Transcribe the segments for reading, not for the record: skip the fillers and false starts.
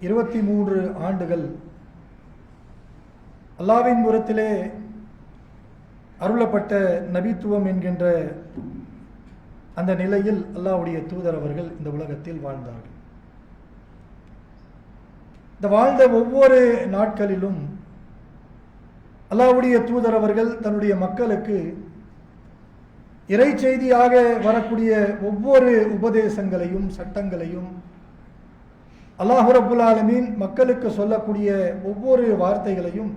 23 ஆண்டுகள் அல்லாஹ்வின் புறத்திலே அருளப்பட்ட நபித்துவம் என்கின்ற அந்த நிலையில் அல்லாஹ்வுடைய தூதர் அவர்கள் இந்த உலகத்தில் வாழ்ந்தார்கள். இந்த வாழ்ந்த ஒவ்வொரு நாட்களிலும் அல்லாஹ்வுடைய தூதர் அவர்கள் தன்னுடைய மக்களுக்கு இறை செய்தியாக வரக்கூடிய ஒவ்வொரு உபதேசங்களையும் சட்டங்களையும் அல்லாஹ் ரப்புல் ஆலமீன் மக்களுக்கு சொல்லக்கூடிய ஒவ்வொரு வார்த்தைகளையும்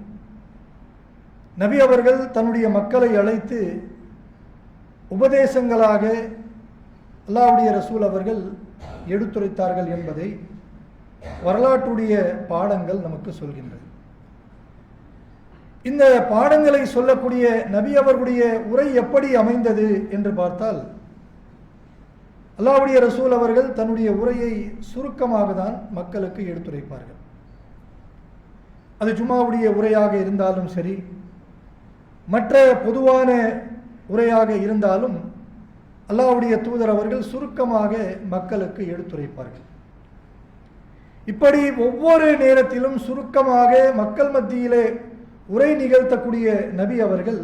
நபி அவர்கள் தன்னுடைய மக்களை அழைத்து உபதேசங்களாக அல்லாஹ்வுடைய ரசூல் அவர்கள் எடுத்துரைத்தார்கள் என்பதை வரலாற்றுடைய பாடங்கள் நமக்கு சொல்கின்றது. இந்த பாடங்களை சொல்லக்கூடிய நபி அவர்களுடைய உரை எப்படி அமைந்தது என்று பார்த்தால், அல்லாஹ்வுடைய ரசூல் அவர்கள் தன்னுடைய உரையை சுருக்கமாக தான் மக்களுக்கு எடுத்துரைப்பார்கள். அது ஜும்மாவுடைய உரையாக இருந்தாலும் சரி, மற்ற பொதுவான உரையாக இருந்தாலும் அல்லாஹ்வுடைய தூதர் அவர்கள் சுருக்கமாக மக்களுக்கு எடுத்துரைப்பார்கள். இப்படி ஒவ்வொரு நேரத்திலும் சுருக்கமாக மக்கள் மத்தியிலே உரை நிகழ்த்தக்கூடிய நபி அவர்கள்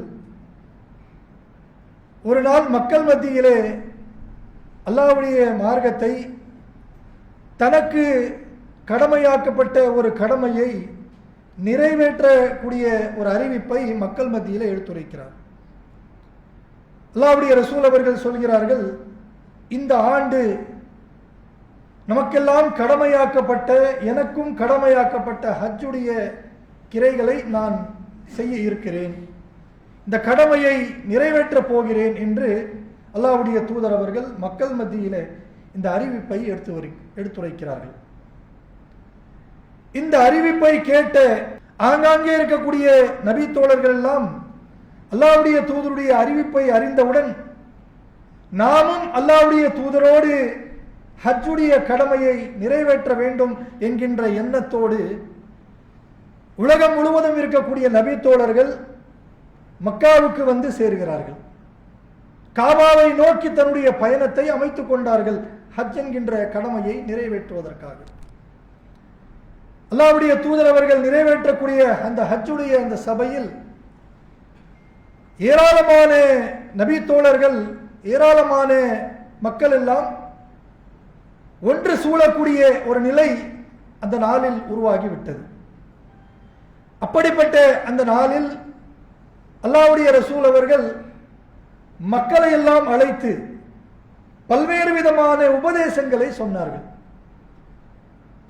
ஒரு நாள் மக்கள் மத்தியிலே அல்லாஹ்வுடைய மார்க்கத்தை தனக்கு கடமையாக்கப்பட்ட ஒரு கடமையை நிறைவேற்றக்கூடிய ஒரு அறிவிப்பை மக்கள் மத்தியிலே எடுத்துரைக்கிறார். அல்லாஹ்வுடைய ரசூல் அவர்கள் சொல்கிறார்கள், இந்த ஆண்டு நமக்கெல்லாம் கடமையாக்கப்பட்ட, எனக்கும் கடமையாக்கப்பட்ட ஹஜ்ஜுடைய கிரைகளை நான் செய்ய இருக்கிறேன், இந்த கடமையை நிறைவேற்றப் போகிறேன் என்று அல்லாஹ்வுடைய தூதர் அவர்கள் மக்கள் மத்தியிலே இந்த அறிவிப்பை எடுத்துரைக்கிறார்கள். இந்த அறிவிப்பை கேட்ட ஆங்காங்கே இருக்கக்கூடிய நபி தோழர்கள் எல்லாம் அல்லாஹ்வுடைய தூதருடைய அறிவிப்பை அறிந்தவுடன் நாமும் அல்லாஹ்வுடைய தூதரோடு ஹஜ்ஜுடைய கடமையை நிறைவேற்ற வேண்டும் என்கின்ற எண்ணத்தோடு உலகம் முழுவதும் இருக்கக்கூடிய நபி தோழர்கள் மக்காவுக்கு வந்து சேர்கிறார்கள். காபாவை நோக்கி தன்னுடைய பயணத்தை அமைத்துக் கொண்டார்கள் ஹஜ் என்கின்ற கடமையை நிறைவேற்றுவதற்காக. அல்லாஹ்வுடைய தூதர் அவர்கள் நிறைவேற்றக்கூடிய அந்த ஹஜ்ஜுடைய அந்த சபையில் ஏராளமான நபி தோழர்கள், ஏராளமான மக்கள் எல்லாம் ஒன்று சூழக்கூடிய ஒரு நிலை அந்த நாளில் உருவாகிவிட்டது. அப்படிப்பட்ட அந்த நாளில் அல்லாஹ்வுடைய ரசூல் அவர்கள் மக்களை எல்லாம் அழைத்து பல்வேறு விதமான உபதேசங்களை சொன்னார்கள்.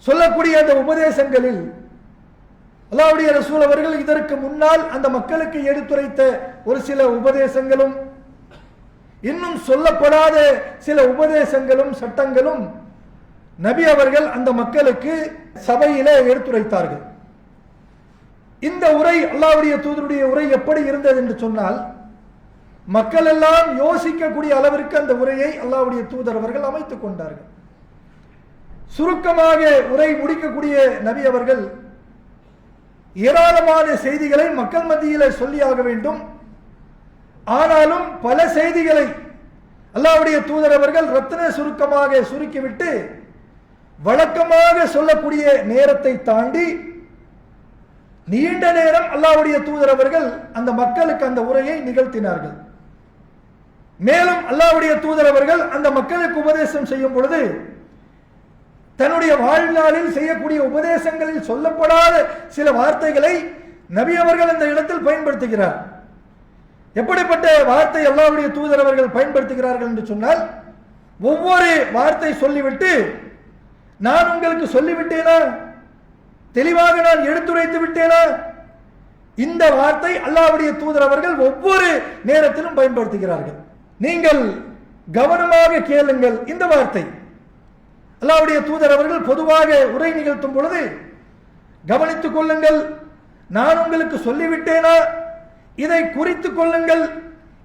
சொல்லக்கூடிய அந்த உபதேசங்களில் அல்லாஹ்வுடைய ரசூல் அவர்கள் இதற்கு முன்னால் அந்த மக்களுக்கு எடுத்துரைத்த ஒரு சில உபதேசங்களும், இன்னும் சொல்லப்படாத சில உபதேசங்களும் சட்டங்களும் நபி அவர்கள் அந்த மக்களுக்கு சபையிலே எடுத்துரைத்தார்கள். இந்த உரை, அல்லாஹ்வுடைய தூதருடைய உரை எப்படி இருந்தது என்று சொன்னால், மக்கள் எல்லாம் யோசிக்கக்கூடிய அளவிற்கு அந்த உரையை அல்லாஹ்வுடைய தூதர் அவர்கள் அமைத்துக் கொண்டார்கள். சுருக்கமாக உரை முடிக்கக்கூடிய நபி அவர்கள் ஏராளமான செய்திகளை மக்கள் மத்தியிலே சொல்லியாக வேண்டும். ஆனாலும் பல செய்திகளை அல்லாஹ்வுடைய தூதர் அவர்கள் ரத்தின சுருக்கமாக சுருக்கிவிட்டு வழக்கமாக சொல்லக்கூடிய நேரத்தை தாண்டி நீண்ட நேரம் அல்லாஹ்வுடைய தூதர் அவர்கள் அந்த மக்களுக்கு அந்த உரையை நிகழ்த்தினார்கள். மேலும் அல்லாஹ்வுடைய தூதர் அவர்கள் அந்த மக்களுக்கு உபதேசம் செய்யும் பொழுது தன்னுடைய வாழ்நாளில் செய்யக்கூடிய உபதேசங்களில் சொல்லப்படாத சில வார்த்தைகளை நபி அவர்கள் அந்த இடத்தில் பயன்படுத்துகிறார். எப்படிப்பட்ட வார்த்தை அல்லாஹ்வுடைய தூதர் அவர்கள் பயன்படுத்துகிறார்கள் என்று சொன்னால், ஒவ்வொரு வார்த்தை சொல்லிவிட்டு நான் உங்களுக்கு சொல்லிவிட்டேனா, தெளிவாக நான் எடுத்துரைத்து விட்டேனா, இந்த வார்த்தை அல்லாஹ்வுடைய தூதர் அவர்கள் ஒவ்வொரு நேரத்திலும் பயன்படுத்துகிறார்கள். நீங்கள் கவனமாக கேளுங்கள். இந்த வார்த்தை அல்லாஹ்வுடைய தூதர் அவர்கள் பொதுவாக உரை நிகழ்த்தும் பொழுது கவனித்துக் கொள்ளுங்கள், நான் உங்களுக்கு சொல்லிவிட்டேனா, இதை குறித்துக் கொள்ளுங்கள்,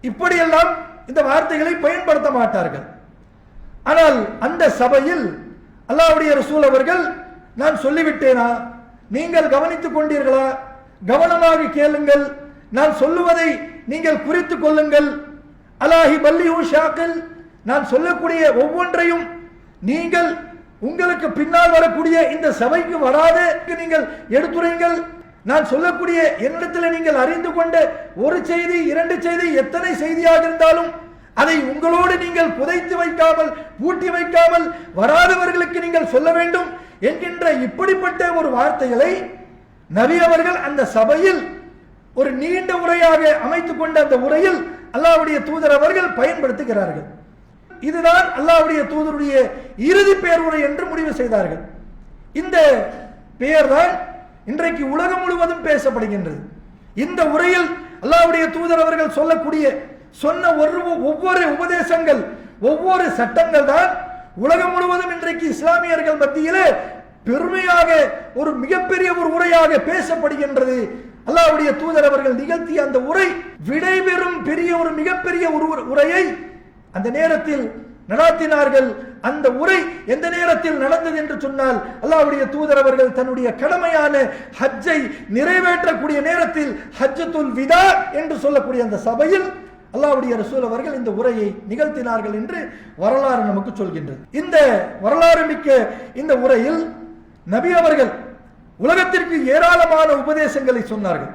இப்படியெல்லாம் இந்த வார்த்தைகளை பயன்படுத்த மாட்டார்கள். ஆனால் அந்த சபையில் அல்லாஹ்வுடைய ரசூல் அவர்கள் நான் சொல்லிவிட்டேனா, நீங்கள் கவனித்துக் கொண்டீர்களா, கவனமாக கேளுங்கள், நான் சொல்லுவதை நீங்கள் குறித்துக் கொள்ளுங்கள், அலாஹி பல்லிஹு ஷாக்கில், நான் சொல்லக்கூடிய ஒவ்வொன்றையும் நீங்கள் உங்களுக்கு பின்னால் வரக்கூடிய இந்த சபைக்கு வராத நீங்கள் எடுத்துரைங்கள். நான் சொல்லக்கூடிய என்னிடத்தில் நீங்கள் அறிந்து கொண்ட ஒரு செய்தி, 2 செய்தி, எத்தனை செய்தியாக இருந்தாலும் அதை உங்களோடு நீங்கள் புதைத்து வைக்காமல், பூட்டி வைக்காமல் வராதவர்களுக்கு நீங்கள் சொல்ல வேண்டும் என்கின்ற இப்படிப்பட்ட ஒரு வார்த்தைகளை நபி அவர்கள் அந்த சபையில் ஒரு நீண்ட உரையாக அமைத்துக் கொண்ட அந்த உரையில் அல்லாஹ்வுடைய தூதர் அவர்கள் பயன்படுத்துகிறார்கள். இதுதான் அல்லாஹ்வுடைய தூதருடைய இறுதி பேருரை என்று முடிவு செய்தார்கள். இந்த பெயர்தான் இன்றைக்கு உலகம் முழுவதும் பேசப்படுகின்றது. இந்த உரையில் அல்லாஹ்வுடைய தூதர் அவர்கள் சொன்ன ஒவ்வொரு உபதேசங்கள், ஒவ்வொரு சட்டங்கள் தான் உலகம் முழுவதும் இன்றைக்கு இஸ்லாமியர்கள் மத்தியிலே பெருமையாக ஒரு மிகப்பெரிய ஒரு உரையாக பேசப்படுகின்றது. அல்லாஹ்வுடைய தூதர் அவர்கள் நிகழ்த்திய அந்த உரை விடைபெறும் பெரிய ஒரு மிகப்பெரிய ஒரு உரையை அந்த நேரத்தில் நடாத்தினார்கள். அந்த உரை எந்த நேரத்தில் நடந்தது என்று சொன்னால், அல்லாஹ்வுடைய தூதர் அவர்கள் தன்னுடைய கடமையான ஹஜ்ஜை நிறைவேற்றக்கூடிய நேரத்தில் ஹஜ்ஜத்துல் விதா என்று சொல்லக்கூடிய அந்த சபையில் அல்லாஹ்வுடைய ரசூல் அவர்கள் இந்த உரையை நிகழ்த்தினார்கள் என்று வரலாறு நமக்கு சொல்கின்றது. இந்த வரலாறு மிக்க இந்த உரையில் நபி அவர்கள் உலகத்திற்கு ஏராளமான உபதேசங்களை சொன்னார்கள்.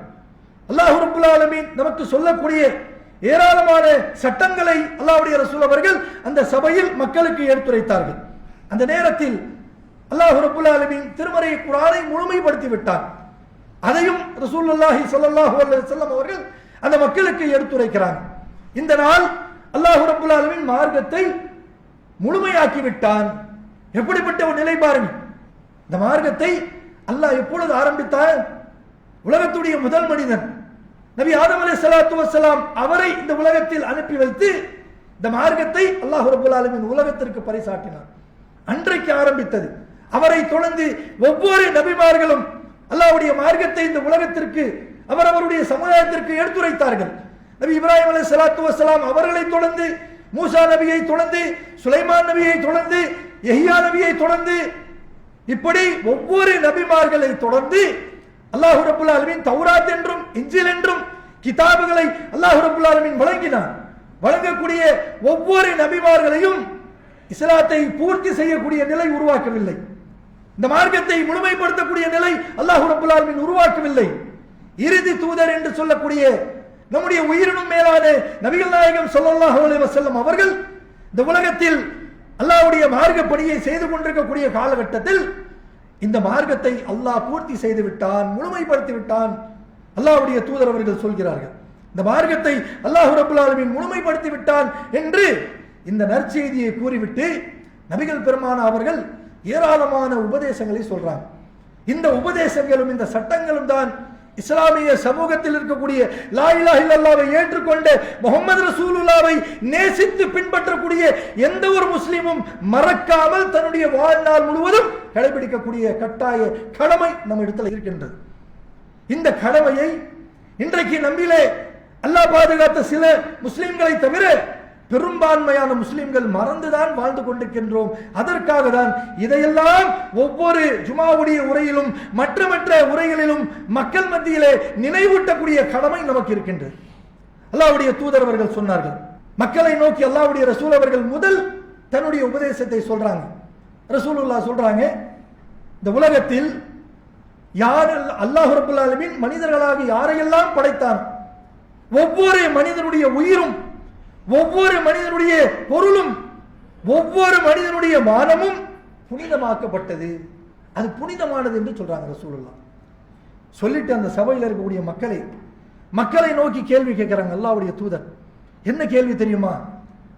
அல்லாஹ் ரப்பல் ஆலமீன் நமக்கு சொல்லக்கூடிய ஏராளமான சட்டங்களை அல்லாஹ்வுடைய ரசூல் அவர்கள் அந்த சபையில் மக்களுக்கு எடுத்துரைத்தார்கள். அந்த நேரத்தில் அல்லாஹ் ரப்பல் ஆலமீன் திருமறை குர்ஆனை முழுமைப்படுத்தி விட்டார். அதையும் ரசூலுல்லாஹி ஸல்லல்லாஹு அலைஹி வஸல்லம் அவர்கள் அந்த மக்களுக்கு எடுத்துரைக்கிறாங்க. இந்த நாள் அல்லாஹ் ரப்பல் ஆலமீன் மார்க்கத்தை முழுமையாக்கி விட்டான். எப்படிப்பட்ட ஒரு நிலை பாருங்கள். இந்த மார்க்கத்தை அல்லாஹ் எப்பொழுது ஆரம்பித்தார்? உலகத்துடைய முதல் மனிதன் நபி ஆதம் அலைஹிஸ்ஸலாத்து வஸ்ஸலாம் அவரை இந்த உலகத்தில் அனுப்பி வைத்து இந்த மார்க்கத்தை அல்லாஹ் ரப்பல் ஆலமீன் உலகத்திற்கு பரிசாட்டினார். அன்றைக்கு ஆரம்பித்தது. அவரை தொடர்ந்து ஒவ்வொரு நபிமார்களும் அல்லாஹ்வுடைய மார்க்கத்தை இந்த உலகத்திற்கு அவரவருடைய சமுதாயத்திற்கு எடுத்துரைத்தார்கள். நபி இப்ராஹிம் அலைஹிஸ்ஸலாத்து வஸ்ஸலாம் அவர்களை தொடர்ந்து, மூசா நபியை தொடர்ந்து, சுலைமான் நபியை தொடர்ந்து, யஹ்யா நபியை தொடர்ந்து, இப்படி ஒவ்வொரு நபிமார்களை தொடர்ந்து அல்லாஹ் ரப்பல் ஆலமீன் தௌராத் என்றும் இன்ஜீல் என்றும் கிதாபுகளை அல்லாஹ் ரப்பல் ஆலமீன் வழங்கினார். வழங்கக்கூடிய ஒவ்வொரு நபிமார்களையும் இஸ்லாத்தை பூர்த்தி செய்யக்கூடிய நிலை உருவாக்கவில்லை. இந்த மார்க்கத்தை முழுமைப்படுத்தக்கூடிய நிலை அல்லாஹ் ரப்பல் ஆலமீன் உருவாக்கவில்லை. இறுதி தூதர் என்று சொல்லக்கூடிய நம்முடைய உயிரினும் மேலான நபிகள் நாயகம் ஸல்லல்லாஹு அலைஹி வஸல்லம் அவர்கள் இந்த உலகத்தில் அல்லாஹ்வுடைய மார்க்க பணியை செய்து கொண்டிருக்கக்கூடிய காலகட்டத்தில் இந்த மார்க்கத்தை அல்லாஹ் பூர்த்தி செய்து விட்டான், முழுமைப்படுத்தி விட்டான். அல்லாஹ்வுடைய தூதர் அவர்கள் சொல்கிறார்கள், இந்த மார்க்கத்தை அல்லாஹ் ரப்பல் ஆலமீன் முழுமைப்படுத்தி விட்டான் என்று இந்த நற்செய்தியை கூறிவிட்டு நபிகள் பெருமான அவர்கள் ஏராளமான உபதேசங்களை சொல்றாங்க. இந்த உபதேசங்களும் இந்த சட்டங்களும் தான் இஸ்லாமிய சமூகத்தில் இருக்கக்கூடிய லா இலாஹ இல்லல்லாஹ்வை ஏற்றுக்கொண்ட முஹம்மது ரசூலுல்லாஹ்வை நேசித்து பின்பற்றக்கூடிய எந்த ஒரு முஸ்லிமும் மறக்காமல் தன்னுடைய வாழ்நாள் முழுவதும் கடைபிடிக்கக்கூடிய கட்டாய கடமை நம்ம இடத்துல இருக்கின்றது. இந்த கடமையை இன்றைக்கு நம்மிலே அல்லாஹ் பாதுகாத்த சில முஸ்லிம்களை தவிர பெரும்பான்மையான முஸ்லிம்கள் மறந்துதான் வாழ்ந்து கொண்டிருக்கின்றோம். அதற்காக தான் இதையெல்லாம் ஒவ்வொரு ஜுமாவுடைய உரையிலும் மற்ற உரைகளிலும் மக்கள் மத்தியிலே நினைவூட்டக்கூடிய கடமை நமக்கு இருக்கின்றது. அல்லாஹ்வுடைய தூதர் அவர்கள் சொன்னார்கள், மக்களை நோக்கி அல்லாஹ்வுடைய ரசூல் அவர்கள் முதல் தன்னுடைய உபதேசத்தை சொல்றாங்க. ரசூலுல்லாஹ் சொல்றாங்க, இந்த உலகத்தில் யார் அல்லாஹ் ரப்பல் ஆலமீன் மனிதர்களாக யாரையெல்லாம் படைத்தான், ஒவ்வொரு மனிதனுடைய உயிரும், ஒவ்வொரு மனிதனுடைய பொருளும், ஒவ்வொரு மனிதனுடைய மானமும் புனிதமாக்கப்பட்டது. அது புனிதமானது என்று சொல்றாங்க ரசூலுல்லாஹ். சொல்லிட்டு அந்த சபையில் இருக்கக்கூடிய மக்களை நோக்கி கேள்வி கேட்கிறாங்க அல்லாஹ்வுடைய தூதர். என்ன கேள்வி தெரியுமா?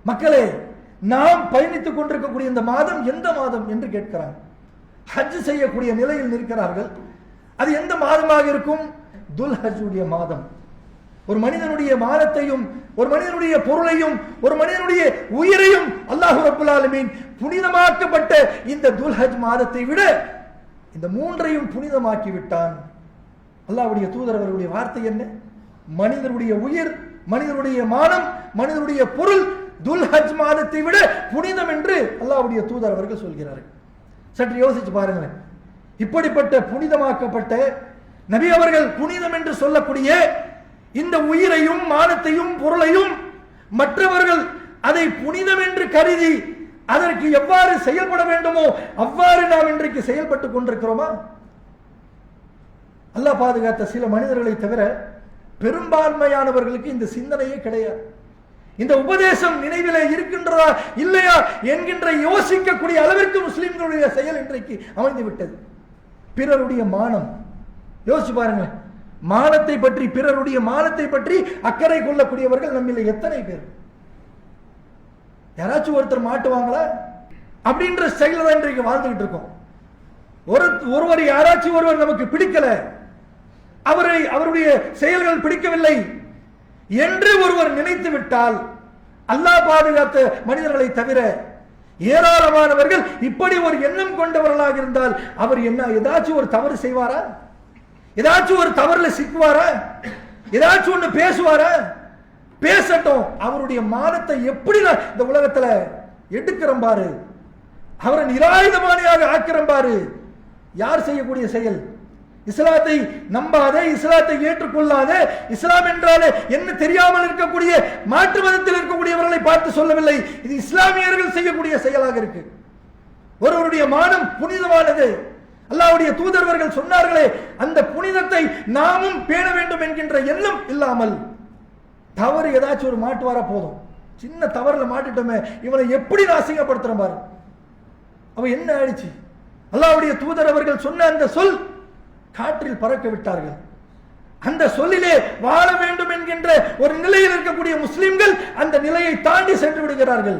மக்களே, நாம் பயணித்துக் கொண்டிருக்கக்கூடிய இந்த மாதம் எந்த மாதம் என்று கேட்கிறாங்க. ஹஜ் செய்யக்கூடிய நிலையில் நிற்கிறார்கள். அது எந்த மாதமாக இருக்கும்? துல் ஹஜ்ஜுடைய மாதம். ஒரு மனிதனுடைய மானத்தையும், ஒரு மனிதனுடைய பொருளையும், ஒரு மனிதனுடைய உயிரையும் அல்லாஹ் ரப்பல் ஆலமீன் புனிதமாக்கப்பட்ட இந்த துல் ஹஜ் மாதத்தை விட இந்த மூன்றையும் புனிதமாக்கி விட்டான். அல்லாஹ்வுடைய தூதர் அவர்களுடைய வார்த்தை என்ன? மனிதனுடைய உயிர், மனிதனுடைய மானம், மனிதனுடைய பொருள் துல் ஹஜ் மாதத்தை விட புனிதம் என்று அல்லாஹ்வுடைய தூதர் அவர்கள் சொல்கிறார்கள். சற்று யோசிச்சு பாருங்களேன். இப்படிப்பட்ட புனிதமாக்கப்பட்ட நபி அவர்கள் புனிதம் என்று சொல்லக்கூடிய இந்த உயிரையும் மானத்தையும் பொருளையும் மற்றவர்கள் அதை புனிதம் என்று கருதி அதற்கு எவ்வாறு செயல்பட வேண்டுமோ அவ்வாறு நாம் இன்றைக்கு செயல்பட்டுக் கொண்டிருக்கிறோமா? அல்லாஹ் பாதுகாத்த சில மனிதர்களை தவிர பெரும்பான்மையானவர்களுக்கு இந்த சிந்தனையே கிடையாது. இந்த உபதேசம் நினைவிலே இருக்கின்றதா இல்லையா என்கின்ற யோசிக்கக்கூடிய அளவிற்கு முஸ்லிம்களுடைய செயல் இன்றைக்கு அமைந்து விட்டது. பிறருடைய மானம் யோசிச்சு பாருங்க. மானத்தை பற்றி, பிறருடைய மானத்தை பற்றி அக்கறை கொள்ளக்கூடியவர்கள் நம்மில் எத்தனை பேர்? யாராச்சும் ஒருத்தர் மாட்டுவாங்களா அப்படின்ற ஸ்டைல தான் இன்றைக்கு வாழ்ந்துகிட்டு இருக்கோம். ஒருவர் யாராச்சும் ஒருவர் நமக்கு பிடிக்கல, அவருடைய செயல்கள் பிடிக்கவில்லை என்று ஒருவர் நினைத்து விட்டால், அல்லாஹ் பாதுகாத்த மனிதர்களை தவிர ஏராளமானவர்கள் இப்படி ஒரு எண்ணம் கொண்டவர்களாக இருந்தால் அவர் என்ன ஏதாச்சும் ஒரு தவறு செய்வாரா? ஏதாச்சும் ஒரு தவறுல சிக்குவாரா? ஏதாச்சும் ஒண்ணு பேசுவாரா? பேசட்டும், அவருடைய மானத்தை எப்படி இந்த உலகத்துல எடுக்கிறோம் பாரு, அவரை நிராயுதபாணியாக ஆக்கிறோம் பாரு. யார் செய்யக்கூடிய செயல்? இஸ்லாத்தை நம்பாதே, இஸ்லாத்தை ஏற்றுக்கொள்ளாதே, இஸ்லாம் என்றாலே என்ன தெரியாமல் இருக்கக்கூடிய மாற்று மதத்தில் இருக்கக்கூடியவர்களை பார்த்து சொல்லவில்லை. இது இஸ்லாமியர்கள் செய்யக்கூடிய செயலாக இருக்கு. ஒருவருடைய மானம் புனிதமானது. அல்லாஹ்வுடைய தூதர்கள் சொன்னார்களே, அந்த புனிதத்தை நாமும் பேண வேண்டும் என்கின்ற எண்ணம் இல்லாமல் தவறு ஏதாச்சும் ஒரு மாட்டுவாரா போதும், சின்ன தவறுல மாட்டிட்டோமே, இவனை எப்படி அசிங்கப்படுத்துற பாரு. அவ என்ன ஆயிடுச்சு? அல்லாஹ்வுடைய தூதர் அவர்கள் சொன்ன அந்த சொல் காற்றில் பறக்க விட்டார்கள். அந்த சொல்லிலே வாழ வேண்டும் என்கின்ற ஒரு நிலையில் இருக்கக்கூடிய முஸ்லிம்கள் அந்த நிலையை தாண்டி சென்று விடுகிறார்கள்.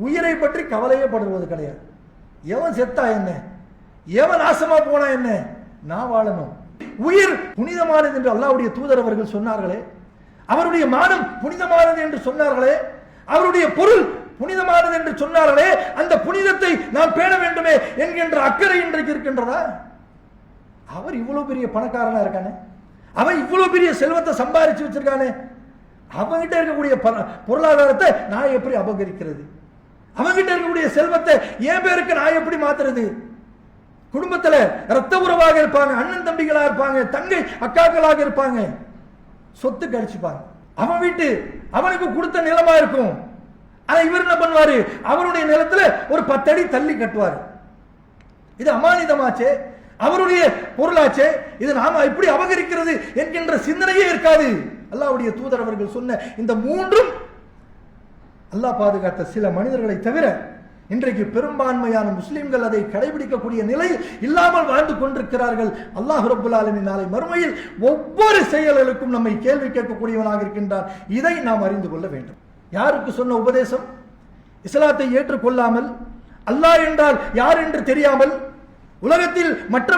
உயிரை பற்றி கவலையே படுவது கிடையாது. எவன் செத்தா என்ன, எவன் நாசமா போனா என்ன, நான் வாழணும். உயிர் புனிதமானது என்று அல்லாஹ்வுடைய தூதர் அவர்கள் சொன்னார்களே, அவருடைய மானம் புனிதமானது என்று சொன்னார்களே, அவருடைய பொருள் புனிதமானது என்று சொன்னார்களே, அந்த புனிதத்தை நாம் பேண வேண்டுமே என்கின்ற அக்கறை இன்றைக்கு இருக்கின்றதா? அவர் இவ்வளவு பெரிய பணக்காரனா இருக்கானே, அவன் இவ்வளவு பெரிய செல்வத்தை சம்பாதிச்சு வச்சிருக்கானே, அவன்கிட்ட இருக்கக்கூடிய பொருளாதாரத்தை நான் எப்படி அபகரிக்கிறது? அவன்கிட்ட இருக்கக்கூடிய செல்வத்தை என் பேருக்கு நான் எப்படி மாத்துறது? குடும்பத்துல ரத்த உறவாக இருப்பாங்க, அண்ணன் தம்பிகளா இருப்பாங்க, தங்கை அக்காக்களாக இருப்பாங்க, சொத்து கடிச்சுப்பாங்க. அவன் வீட்டு அவனுக்கு கொடுத்த நிலமா இருக்கும். ஆனா இவர் என்ன பண்ணுவாரு? அவருடைய நிலத்துல ஒரு 10 அடி தள்ளி கட்டுவார். இது அமானிதமாச்சே, அவருடைய பொருளாச்சே, இது நாம எப்படி அபகரிக்கிறது என்கின்ற சிந்தனையே இருக்காது. அல்லாஹ்வுடைய தூதர் அவர்கள் சொன்ன இந்த மூன்றும் அல்லாஹ் பாதுகாத்த சில மனிதர்களை தவிர இன்றைக்கு பெரும்பான்மையான முஸ்லிம்கள் அதை கடைபிடிக்கக்கூடிய நிலை இல்லாமல் வாழ்ந்து கொண்டிருக்கிறார்கள். அல்லாஹ் ரப்பல் ஆலமீன் நாளை மறுமையில் ஒவ்வொரு செயல்களுக்கும் நம்மை கேள்வி கேட்கக்கூடியவனாக இருக்கின்றான். இதை நாம் அறிந்து கொள்ள வேண்டும். யாருக்கு சொன்ன உபதேசம்? இஸ்லாத்தை ஏற்றுக்கொள்ளாமல், அல்லாஹ் என்றால் யார் என்று தெரியாமல், உலகத்தில் மற்ற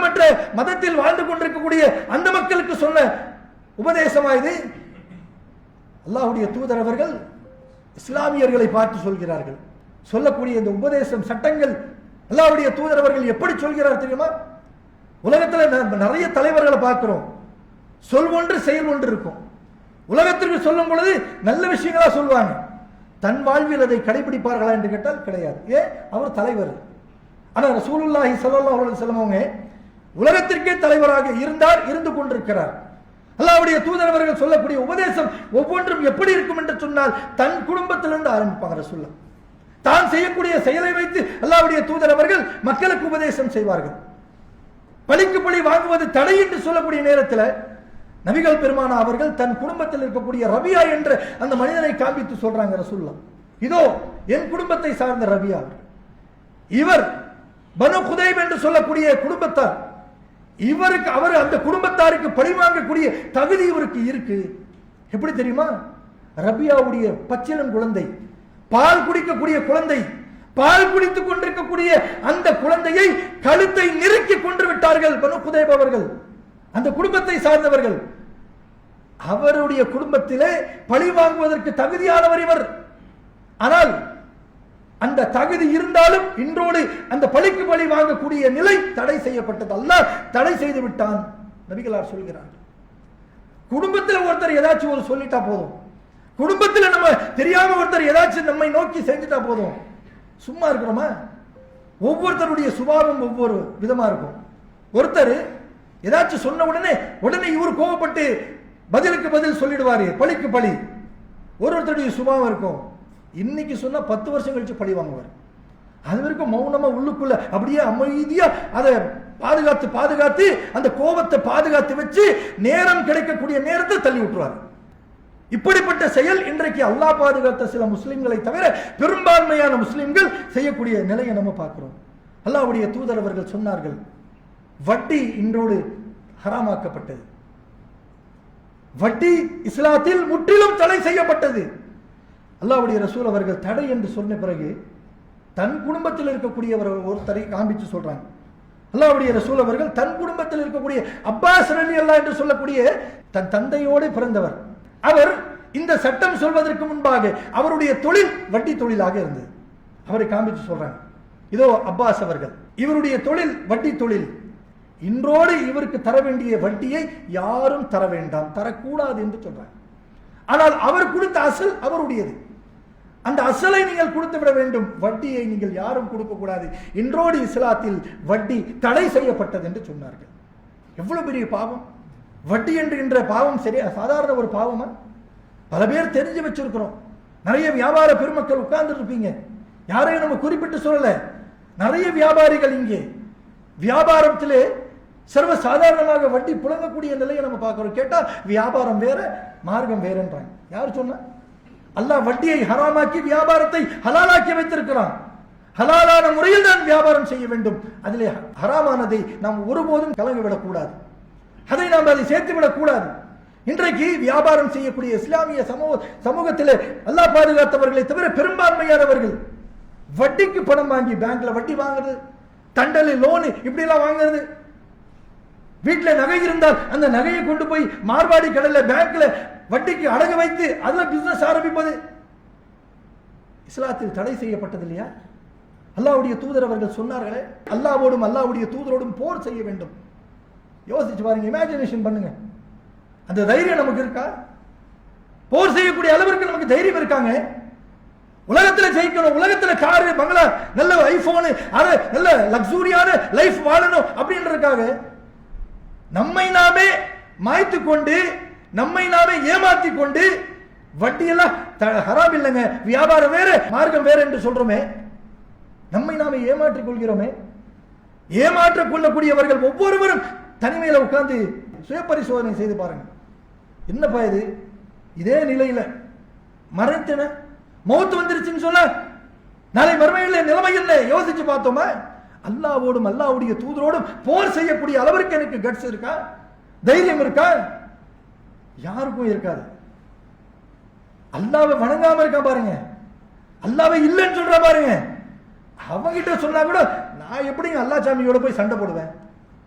மதத்தில் வாழ்ந்து கொண்டிருக்கக்கூடிய அந்த மக்களுக்கு சொன்ன உபதேசமா இது? அல்லாஹ்வுடைய தூதர் அவர்கள் இஸ்லாமியர்களை பார்த்து சொல்கிறார்கள். சொல்லக்கூடிய இந்த உபதேசம், சட்டங்கள் அல்லாஹ்வுடைய தூதர் அவர்கள் எப்படி சொல்கிறார் தெரியுமா? உலகத்தில் நிறைய தலைவர்களை பார்க்கிறோம், சொல் ஒன்று செயல் ஒன்று இருக்கும். உலகத்திற்கு சொல்லும் பொழுது நல்ல விஷயங்களா சொல்வாங்க, தன் வாழ்வில் அதை கடைபிடிப்பார்களா என்று கேட்டால் கிடையாது. ஏன்? அவர் தலைவர். ஆனா ரசூலுல்லாஹி ஸல்லல்லாஹு அலைஹி வஸல்லம் அவங்க உலகத்திற்கே தலைவராக இருந்தார், இருந்து கொண்டிருக்கிறார். அல்லாஹ்வுடைய தூதர் அவர்கள் சொல்லக்கூடிய உபதேசம் ஒவ்வொன்றும் எப்படி இருக்கும் என்று சொன்னால், தன் குடும்பத்திலிருந்து ஆரம்பிப்பாங்க. ரசூலுல்லாஹ் தான் செய்யக்கூடிய செயலை வைத்து அல்லாஹ்வுடைய தூதர் அவர்கள் மக்களுக்கு உபதேசம் செய்வார்கள். பழிக்கு பழி வாங்குவது தடை என்று சொல்லக்கூடிய நேரத்தில் நபிகள் பெருமானா அவர்கள் தன் குடும்பத்தில் இருக்கக்கூடிய ரபியா என்ற அந்த மனிதனை காண்பித்து சொல்றாங்க ரசூலுல்லாஹ், இதோ என் குடும்பத்தை சார்ந்த ரபியா, இவர் பனு குதைப் என்று சொல்லக்கூடிய குடும்பத்தார், இவருக்கு அவர் அந்த குடும்பத்தாருக்கு பழி வாங்கக்கூடிய தகுதி இவருக்கு இருக்கு. எப்படி தெரியுமா? ரபியாவுடைய பச்சிளம் குழந்தை, பால் குடிக்கக்கூடிய குழந்தை, பால் குடித்துக் கொண்டிருக்கக்கூடிய அந்த குழந்தையை கழுத்தை நெருக்கி கொன்று விட்டார்கள் பனு குதைப் அவர்கள், அந்த குடும்பத்தை சார்ந்தவர்கள். அவருடைய குடும்பத்திலே பழி வாங்குவதற்கு தகுதியானவர் இவர். ஆனால் அந்த தகுதி இருந்தாலும் இன்றோடு அந்த பழிக்கு பழி வாங்கக்கூடிய நிலை தடை செய்யப்பட்டது. அல்லாஹ் தடை செய்து விட்டான். நபிகளார் சொல்கிறார், குடும்பத்தில் ஒருத்தர் ஏதாச்சும் ஒரு சொல்லிட்டா போதும், குடும்பத்தில் நம்ம தெரியாம ஒருத்தர் ஏதாச்சும் நம்மை நோக்கி செஞ்சுட்டா போதும், சும்மா இருக்கிறோமா? ஒவ்வொருத்தருடைய சுபாவம் ஒவ்வொரு விதமா இருக்கும். ஒருத்தர் ஏதாச்சும் சொன்ன உடனே இவர் கோபப்பட்டு பதிலுக்கு பதில் சொல்லிடுவாரு, பழிக்கு பழி. ஒருத்தருடைய சுபாவம் இருக்கும், இன்னைக்கு சொன்னா 10 வருஷம் கழிச்சு பழி வாங்குவார். அது வரைக்கும் மௌனமா உள்ளுக்குள்ள அப்படியே அமைதியா அதை பாதுகாத்து அந்த கோபத்தை பாதுகாத்து வச்சு நேரம் கிடைக்கக்கூடிய நேரத்தை தள்ளி விட்டுருவார். இப்படிப்பட்ட செயல் இன்றைக்கு அல்லாஹ் பாதுகாத்த சில முஸ்லிம்களை தவிர பெரும்பான்மையான முஸ்லிம்கள் செய்யக்கூடிய நிலையை நம்ம பார்க்கிறோம். அல்லாஹ்வுடைய தூதர் அவர்கள் சொன்னார்கள், வட்டி இன்றோடு ஹராமாக்கப்பட்டது. வட்டி இஸ்லாத்தில் முற்றிலும் தடை செய்யப்பட்டது. அல்லாஹ்வுடைய ரசூல் அவர்கள் தடை என்று சொன்ன பிறகு தன் குடும்பத்தில் இருக்கக்கூடியவர் ஒருத்தரை காண்பிச்சு சொல்றாங்க. அல்லாஹ்வுடைய ரசூல் அவர்கள் தன் குடும்பத்தில் இருக்கக்கூடிய அப்பாஸ் ரலியல்லாஹு என்று சொல்லக்கூடிய தன் தந்தையோடு பிறந்தவர். அவர் இந்த சட்டம் சொல்வதற்கு முன்பாக அவருடைய தொழில் வட்டி தொழிலாக இருந்தது. அவரை காண்பிச்சு சொல்றாங்க, இதோ அப்பாஸ் அவர்கள், இவருடைய தொழில் வட்டி தொழில். இன்றோடு இவருக்கு தர வேண்டிய வட்டியை யாரும் தர வேண்டாம், தரக்கூடாது என்று சொல்றாங்க. ஆனால் அவர் கொடுத்த அசல் அவருடையது. அந்த அசலை நீங்கள் கொடுத்து விட வேண்டும், வட்டியை நீங்கள் யாரும் கொடுக்க கூடாது. இன்றோடு இஸ்லாத்தில் வட்டி தடை செய்யப்பட்டது என்று சொன்னார்கள். எவ்வளவு பெரிய பாவம்! வட்டி என்கின்ற பாவம் சரியா சாதாரண ஒரு பாவமா? பல பேர் தெரிஞ்சு வச்சிருக்கிறோம். நிறைய வியாபார பெருமக்கள் உட்கார்ந்து இருப்பீங்க, யாரையும் நம்ம குறிப்பிட்டு சொல்லல. நிறைய வியாபாரிகள் இங்கே வியாபாரத்திலே சர்வ சாதாரணமாக வட்டி புழங்கக்கூடிய நிலையை நம்ம பார்க்கிறோம். கேட்டா வியாபாரம் வேற மார்க்கம் வேறன்றாங்க. யார் சொன்னா? அல்லாஹ் வட்டியை ஹராமாக்கி வியாபாரத்தை ஹலாலாக்கி வைத்திருக்கிறான். ஹலாலான முறையில் தான் வியாபாரம் செய்ய வேண்டும். அதிலே ஹராமானதை நாம் ஒருபோதும் கலந்துவிடக் கூடாது, அதை நாம் அதை சேர்த்து விடக் கூடாது. இன்றைக்கு வியாபாரம் செய்யக்கூடிய இஸ்லாமிய சமூகத்தில் அல்லாஹ் பாதுகாத்தவர்களை தவிர பெரும்பான்மையானவர்கள் வட்டிக்கு பணம் வாங்கி பேங்க்ல வட்டி வாங்குறது, தண்டலி லோனு இப்படி எல்லாம் வாங்குறது. வீட்டில் நகை இருந்தால் அந்த நகையை கொண்டு போய் மார்வாடி கடையில பேங்க்ல வட்டிக்கு அடகு வைத்து அதுல பிசினஸ் ஆரம்பிப்பது இஸ்லாத்தில் தடை செய்யப்பட்டது இல்லையா? அல்லாஹ்வுடைய தூதர் அவர்கள் சொன்னார்களே, அல்லாஹ்வோடும் அல்லாஹ்வுடைய தூதரோடும் போர் செய்ய வேண்டும். யோசிச்சு பாருங்க, இமேஜினேஷன் பண்ணுங்க. அந்த தைரியம் நமக்கு இருக்கா? போர் செய்யக்கூடிய அளவிற்கு நமக்கு தைரியம் இருக்காங்க? உலகத்தில் ஜெயிக்கணும், உலகத்தில் காரு பங்களா நல்ல ஐபோனு நல்ல லக்ஸூரியான லைஃப் வாழணும் அப்படின்றதுக்காக நம்மை நாமே மாய்த்து கொண்டு நம்மை நாமே ஏமாத்தி கொண்டு வட்டியெல்லாம் ஹராம் இல்லைங்க, வியாபாரம் வேற மார்க்கம் வேற என்று சொல்றோமே, நம்மை நாமே ஏமாற்றிக் கொள்கிறோமே. ஏமாற்றிக் கொள்ளக்கூடியவர்கள் ஒவ்வொருவரும் தனிமையில உட்கார்ந்து சுய பரிசோதனை செய்து பாருங்க. என்னப்பா இது, இதே நிலையில மறைத்தன மௌத்து வந்துருச்சுன்னு சொன்ன நாளை மறுமையில நிலைமை என்ன யோசிச்சு பார்த்தோமா? அல்லாஹ்வோடும் அல்லாஹ்வுடைய தூதரோடும் போர் செய்யக்கூடிய அளவிற்கு எனக்கு கட்ஸ் இருக்கா, தைரியம் இருக்கா? யாருக்கும் இருக்காது. அல்லாஹ்வை வணங்காம இருக்கா பாருங்க, அல்லாஹ்வை இல்லைன்னு சொல்ற பாருங்க. அவங்கிட்ட சொன்னா கூட நான் எப்படிங்க அல்லாஹ் சாமியோட போய் சண்டை போடுவேன்,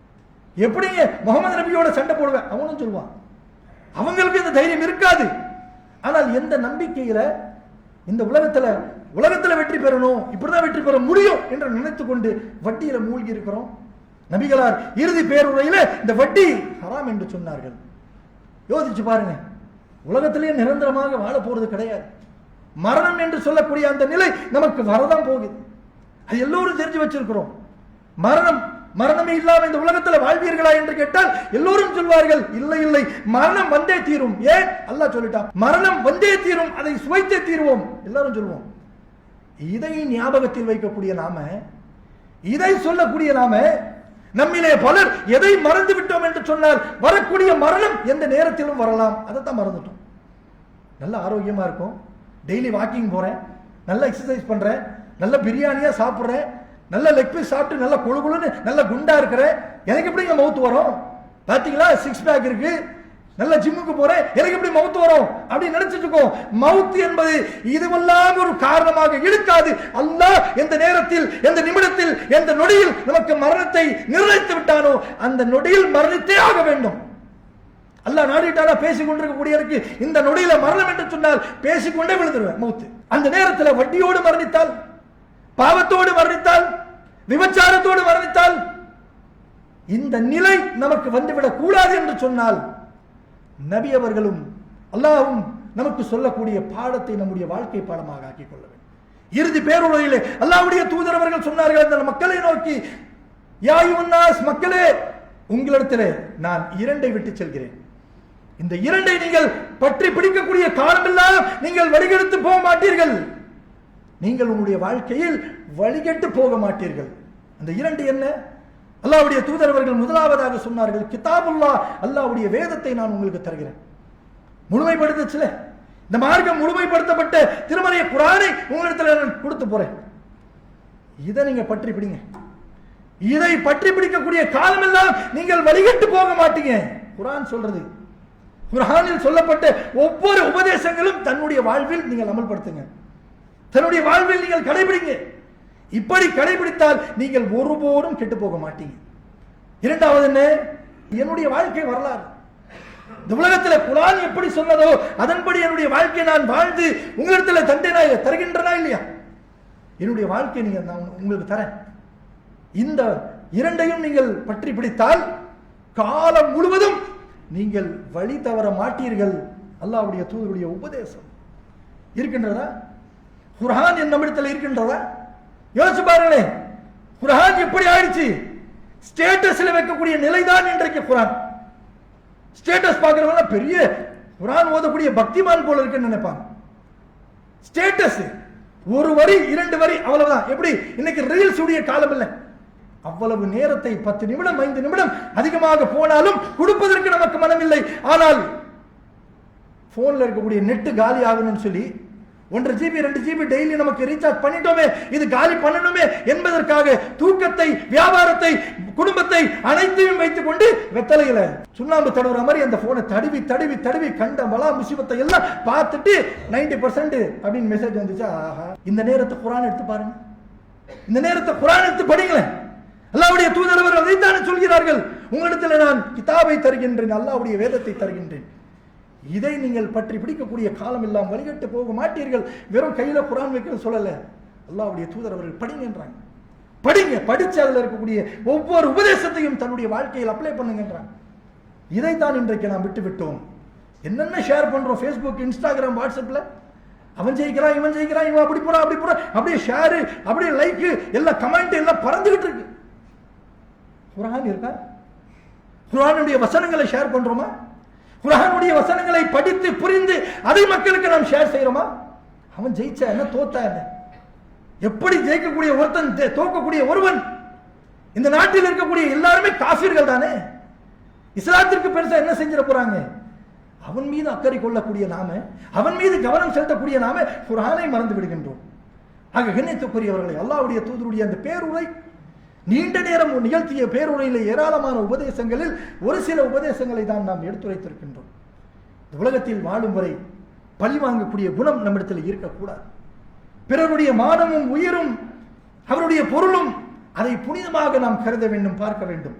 எப்படிங்க முகமது நபியோட சண்டை போடுவேன் அவனும் சொல்லுவான். அவங்களுக்கு இந்த தைரியம் இருக்காது. ஆனால் எந்த நம்பிக்கையில இந்த உலகத்துல வெற்றி பெறணும், இப்படிதான் வெற்றி பெற முடியும் என்று நினைத்து கொண்டு வட்டியில மூழ்கி இருக்கிறோம். நபிகளார் இறுதி பேருரையில இந்த வட்டி ஹராம் என்று சொன்னார்கள். யோசிச்சு பாருங்க, உலகத்திலேயே நிரந்தரமாக வாழ போறது கிடையாது. மரணம் என்று சொல்லக்கூடிய அந்த நிலை நமக்கு வரதான் போகுது. அது எல்லோரும் தெரிஞ்சு வச்சிருக்கிறோம். மரணமே இல்லாம இந்த உலகத்தில் வாழ்வீர்களா என்று கேட்டால் எல்லோரும் சொல்வார்கள், இல்லை இல்லை மரணம் வந்தே தீரும். ஏன்? அல்லாஹ் சொல்லிட்டான், மரணம் வந்தே தீரும், அதை சுவைத்தே தீருவோம் எல்லாரும் சொல்லுவோம். இதை ஞாபகத்தில் வைக்கக்கூடிய நாம, இதை சொல்லக்கூடிய நாம, நம்மிலே பலர் எதை மறந்து விட்டோம் என்று சொன்னால் வரக்கூடிய மரணம் எந்த நேரத்திலும் வரலாம், அதைத்தான் மறந்துட்டோம். நல்ல ஆரோக்கியமா இருக்கும், டெய்லி வாக்கிங் போறேன், நல்ல எக்ஸசைஸ் பண்றேன், நல்ல பிரியாணியா சாப்பிடுறேன், நல்ல லெக் பீஸ் சாப்பிட்டு நல்ல குழுகுழுன்னு நல்ல குண்டா இருக்கிறேன், எனக்கு எப்படிங்க மவுத்து வரும்? பாத்தீங்களா, சிக்ஸ் பேக் இருக்கு, நல்ல ஜிம்முக்கு போறேன், எனக்கு எப்படி மவுத்து வரும் அப்படின்னு நினைச்சிட்டு இருக்கோம். மவுத்து என்பது இதுவெல்லாம் ஒரு காரணமாக இருக்காது. அல்லாஹ் எந்த நேரத்தில், எந்த நிமிடத்தில், எந்த நொடியில் நமக்கு மரணத்தை நிர்ணயித்து விட்டானோ அந்த நொடியில் மரணித்தே ஆக வேண்டும். அல்லாஹ் நாடிட்டானா பேசிக்கொண்டிருக்கக்கூடியவருக்கு இந்த நொடியில மரணம் என்று சொன்னால் பேசிக்கொண்டே விழுந்துருவேன் மவுத்து. அந்த நேரத்தில் வட்டியோடு மரணித்தால், பாவத்தோடு மரணித்தால், விபச்சாரத்தோடு மரணித்தால், இந்த நிலை நமக்கு வந்துவிடக் கூடாது என்று சொன்னால் நபி அவர்களும் அல்லாஹ்வும் நமக்கு சொல்லக்கூடிய பாடத்தை நம்முடைய வாழ்க்கை பாடமாக ஆக்கிக் கொள்ள வேண்டும். இறுதி பேருரையிலே அல்லாஹ்வுடைய தூதர் அவர்கள் சொன்னார்கள் அந்த மக்களை நோக்கி, யா அய்யுஹன்னாஸ், மக்களே, உங்களிடத்திலே நான் இரண்டை விட்டு செல்கிறேன். இந்த இரண்டை நீங்கள் பற்றி பிடிக்கக்கூடிய காலமெல்லாம் நீங்கள் வழிகெடுத்து போக மாட்டீர்கள். நீங்கள் உங்களுடைய வாழ்க்கையில் வழிகட்டு போக மாட்டீர்கள். அந்த இரண்டு என்ன? அல்லாஹ்வுடைய தூதர் அவர்கள் முதலாவதாக சொன்னார்கள், கிதாபுல்லாஹ், அல்லாஹ்வுடைய வேதத்தை நான் உங்களுக்கு தருகிறேன். முழுமைப்படுத்தச்சுல, இந்த மார்க்கம் முழுமைப்படுத்தப்பட்ட திருமறைய குர்ஆனை உங்களிடத்தில் நான் கொடுத்து போறேன். இதை நீங்க பற்றி பிடிங்க. இதை பற்றி பிடிக்கக்கூடிய காலமெல்லாம் நீங்கள் வழிகட்டு போக மாட்டீங்க. குர்ஆன் சொல்றது, குர்ஆனில் சொல்லப்பட்ட ஒவ்வொரு உபதேசங்களும் தன்னுடைய வாழ்வில் நீங்கள் அமல்படுத்துங்க, தன்னுடைய வாழ்வில் நீங்கள் கடைபிடிங்க. இப்படி கடைபிடித்தால் நீங்கள் ஒருபோதும் கெட்டு போக மாட்டீங்க. இரண்டாவது என்ன? என்னுடைய வாழ்க்கை வரலாறு. இந்த உலகத்தில் குர்ஆன் எப்படி சொன்னதோ அதன்படி என்னுடைய வாழ்க்கை நான் வாழ்ந்து உங்களிடத்தில் தருகின்றனா இல்லையா? என்னுடைய வாழ்க்கை நான் உங்களுக்கு தரேன். இந்த இரண்டையும் நீங்கள் பற்றி பிடித்தால் காலம் முழுவதும் நீங்கள் வழி தவற மாட்டீர்கள். அல்லாஹ்வுடைய தூதருடைய உபதேசம் இருக்கின்றதா? குர்ஆன் என் நம்மிடத்தில் இருக்கின்றதா? யோசிச்சு பாருங்களேன், குர்ஆன் எப்படி ஆயிடுச்சு? ஸ்டேட்டஸ்ல வைக்கக்கூடிய நிலைதான் இன்றைக்கு குர்ஆன். ஸ்டேட்டஸ் பார்க்கிறவங்க பெரிய குர்ஆன் ஓதக்கூடிய பக்திமான் போல இருக்குன்னு நினைப்பாங்க. ஸ்டேட்டஸ் ஒரு வரி 2 வரி அவ்வளவுதான். எப்படி இன்னைக்கு ரீல்ஸ் உடைய காலம் இல்லை. அவ்வளவு நேரத்தை 10 நிமிடம் 5 நிமிடம் அதிகமாக போனாலும் கொடுப்பதற்கு நமக்கு மனம் இல்லை. ஆனால் போன்ல இருக்கக்கூடிய நெட் காலி ஆகணும்னு சொல்லி 1 GB 2 GB டெய்லி நமக்கு ரீசார்ஜ் பண்ணிட்டோமே, இது காலி பண்ணணுமே என்பதற்காக தூக்கத்தை, வியாபாரத்தை, குடும்பத்தை அனைத்தையும் வைத்துக் கொண்டு வெத்தலையில சுண்ணாம்பு தடவுற மாதிரி அந்த போனை தடவி தடவி தடவி கண்ட மலா முசிபத்தை எல்லாம் பார்த்துட்டு 90% அப்படின்னு மெசேஜ் வந்துச்சு. ஆஹா, இந்த நேரத்தை குர்ஆன் எடுத்து பாருங்க, இந்த நேரத்தை குர்ஆன் எடுத்து படிங்களேன். அல்லாஹ்வுடைய தூதர் அவர்கள் அதைத்தானே சொல்கிறார்கள், உங்களிடத்தில் நான் கிதாபை தருகின்றேன், அல்லாஹ்வுடைய வேதத்தை தருகின்றேன். இதை நீங்கள் பற்றி பிடிக்கக்கூடிய காலம் எல்லாம் வழிகட்டு போக மாட்டீர்கள். வெறும் கையில குர்ஆன் வைக்கிறது சொல்லல, அல்லாஹ்வுடைய தூதர் அவர்கள் படிங்கன்றாங்க. படிங்க, படிச்சு அதில் இருக்கக்கூடிய ஒவ்வொரு உபதேசத்தையும் தன்னுடைய வாழ்க்கையில் அப்ளை பண்ணுங்கன்றாங்க. இதைத்தான் இன்றைக்கு நாம் விட்டு விட்டோம். என்னென்ன ஷேர் பண்றோம் ஃபேஸ்புக், இன்ஸ்டாகிராம், வாட்ஸ்அப்ல. அவன் ஜெயிக்கிறான், இவன் ஜெயிக்கிறான், இவன் அப்படி போறான், அப்படி போறான், அப்படியே ஷேரு, அப்படியே லைக், எல்லாம் கமெண்ட் எல்லாம் பறந்துகிட்டு இருக்கு. குர்ஆன் இருக்கா? குர்ஆனுடைய வசனங்களை ஷேர் பண்றோமா? குர்ஆனுடைய வசனங்களை படித்து புரிந்து அதை மக்களுக்கு நாம் ஷேர் செய்யறோமா? அவன் ஜெயிச்சா என்ன, தோத்தா என்ன? எப்படி ஜெயிக்கக்கூடிய ஒருத்தன், தோக்கக்கூடிய ஒருவன்? இந்த நாட்டில் இருக்கக்கூடிய எல்லாருமே காஃபிர்கள் தானே. இஸ்லாத்திற்கு பெருசா என்ன செஞ்சிட போறாங்க? அவன் மீது அக்கறை கொள்ளக்கூடிய நாம, அவன் மீது கவனம் செலுத்தக்கூடிய நாம குர்ஆனை மறந்து விடுகின்றோம். ஆக கண்ணியத்துக்குரியவர்களை, அல்லாஹ்வுடைய தூதருடைய அந்த பேருரை, நீண்ட நேரம் நிகழ்த்திய பேருரையில் ஏராளமான உபதேசங்களில் ஒரு சில உபதேசங்களை தான் நாம் எடுத்துரைத்திருக்கின்றோம். இந்த உலகத்தில் வாழும் வரை பழி வாங்கக்கூடிய குணம் நம்மிடத்தில் இருக்கக்கூடாது. பிறருடைய மானமும் உயிரும் அவருடைய பொருளும் அதை புனிதமாக நாம் கருத வேண்டும், பார்க்க வேண்டும்.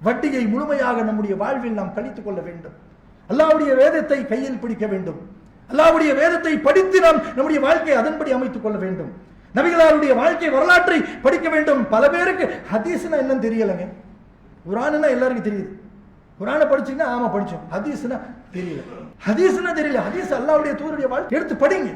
வட்டியை முழுமையாக நம்முடைய வாழ்வில் நாம் கழித்துக் கொள்ள வேண்டும். அல்லாஹ்வுடைய வேதத்தை கையில் பிடிக்க வேண்டும். அல்லாஹ்வுடைய வேதத்தை படித்து நாம் நம்முடைய வாழ்க்கையை அதன்படி அமைத்துக் கொள்ள வேண்டும். நபிகளாருடைய வாழ்க்கை வரலாற்றை படிக்க வேண்டும். பல பேருக்கு ஹதீஸ்னா என்னன்னு தெரியலங்க. குர்ஆன்னா எல்லாருக்கும் தெரியுது. குர்ஆனை படிச்சீங்கன்னா ஆமா படிச்சோம், ஹதீஸ்னா தெரியல. ஹதீஸ்னா தெரியல. ஹதீஸ் அல்லாஹ்வுடைய தூதருடைய வாழ்க்கை எடுத்து படிங்க.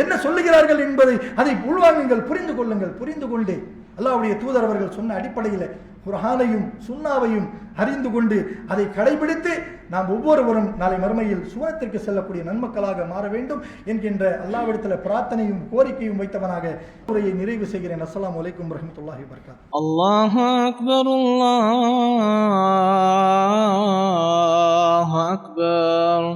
என்ன சொல்லுகிறார்கள் என்பதை அதை உள்வாங்குங்கள், புரிந்து கொள்ளுங்கள். புரிந்து கொண்டு அல்லாஹ்வுடைய தூதர் அவர்கள் சொன்ன அடிப்படையில் குர்ஆனையும் சுன்னாவையும் அறிந்து கொண்டு அதை கடைபிடித்து நாம் ஒவ்வொருவரும் நாளை மறுமையில் சுவனத்திற்கு செல்லக்கூடிய நன்மக்களாக மாற வேண்டும் என்கின்ற அல்லாஹ்விடத்தில் பிரார்த்தனையும் கோரிக்கையும் வைத்தவனாக உரையை நிறைவு செய்கிறேன். அஸ்ஸலாமு அலைக்கும் வரஹ்மத்துல்லாஹி வபரகாத்துஹு. அல்லாஹு அக்பர், அல்லாஹு அக்பர்.